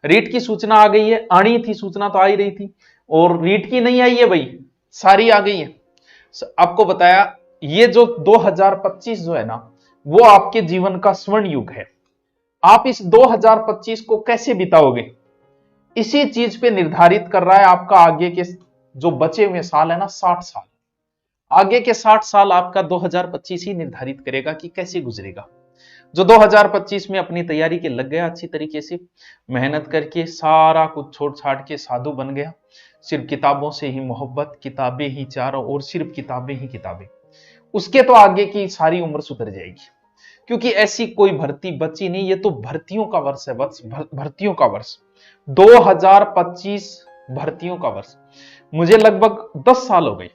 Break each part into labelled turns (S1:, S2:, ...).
S1: रीट की सूचना आ गई है, आनी थी सूचना तो आ ही रही थी, और रीट की नहीं आई है भाई, सारी आ गई है। आपको बताया ये जो 2025 जो है ना, वो आपके जीवन का स्वर्ण युग है। आप इस 2025 को कैसे बिताओगे, इसी चीज पे निर्धारित कर रहा है आपका आगे के जो बचे हुए साल है ना, 60 साल। आगे के 60 साल आपका 2025 ही निर्धारित करेगा कि कैसे गुजरेगा। जो 2025 में अपनी तैयारी के लग गया, अच्छी तरीके से मेहनत करके सारा कुछ छोड़ छाड़ के साधु बन गया, सिर्फ किताबों से ही मोहब्बत, किताबें ही चारों ओर, सिर्फ किताबें ही किताबें, उसके तो आगे की सारी उम्र सुधर जाएगी। क्योंकि ऐसी कोई भर्ती बची नहीं, ये तो भर्तियों का वर्ष है, भर्तियों का वर्ष 2025, भर्तियों का वर्ष। मुझे लगभग 10 साल हो गए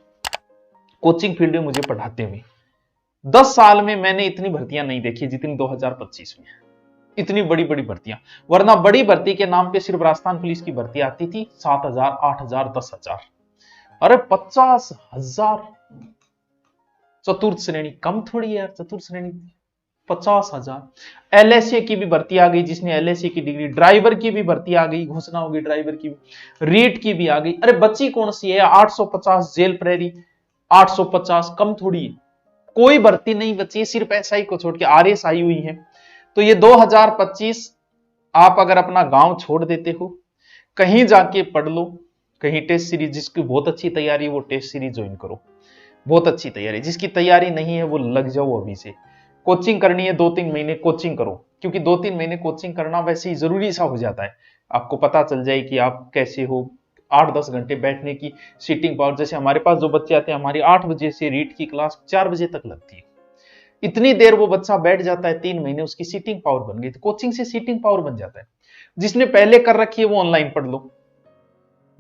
S1: कोचिंग फील्ड में मुझे पढ़ाते हुए। 10 साल में मैंने इतनी भर्तियां नहीं देखी जितनी 2025 में, इतनी बड़ी बड़ी भर्तियां। वरना बड़ी भर्ती के नाम पे सिर्फ राजस्थान पुलिस की भर्ती आती थी 7,000, 8,000, 10,000। अरे 50,000 चतुर्थ श्रेणी, कम थोड़ी है यार चतुर्थ श्रेणी, 50,000। एलएसए की भी भर्ती आ गई, जिसने एलएसए की डिग्री, ड्राइवर की भी भर्ती आ गई, घोषणा होगी ड्राइवर की भी, रीट की भी आ गई। अरे बच्ची कौन सी है, 850 जेल प्रेरी, 850 कम थोड़ी है, कोई भर्ती नहीं बची, सिर्फ एसआई को छोड़ के आरएस आई हुई है। तो ये 2025 आप अगर अपना गांव छोड़ देते हो, कहीं जाके पढ़ लो, कहीं टेस्ट सीरीज, जिसकी बहुत अच्छी तैयारी वो टेस्ट सीरीज ज्वाइन करो, बहुत अच्छी तैयारी। जिसकी तैयारी नहीं है वो लग जाओ अभी से, कोचिंग करनी है 2-3 महीने कोचिंग करो, क्योंकि 2-3 महीने कोचिंग करना वैसे ही जरूरी सा हो जाता है। आपको पता चल जाए कि आप कैसे हो। 8-10 घंटे बैठने की सीटिंग पावर, जैसे हमारे पास जो बच्चे आते हैं, हमारी 8 बजे से रीट की क्लास 4 बजे तक लगती है, इतनी देर वो बच्चा बैठ जाता है, 3 महीने उसकी सीटिंग पावर बन गई। तो कोचिंग से सीटिंग पावर बन जाता है। जिसने पहले कर रखी है वो ऑनलाइन पढ़ लो,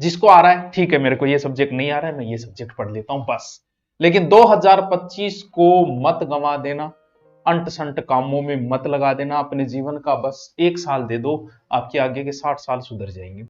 S1: जिसको आ रहा है ठीक है, मेरे को ये सब्जेक्ट नहीं आ रहा है, मैं ये सब्जेक्ट पढ़ लेता हूं बस। लेकिन 2025 को मत गंवा देना, अंट संट कामों में मत लगा देना, अपने जीवन का बस 1 साल दे दो, आपके आगे के 60 साल सुधर जाएंगे।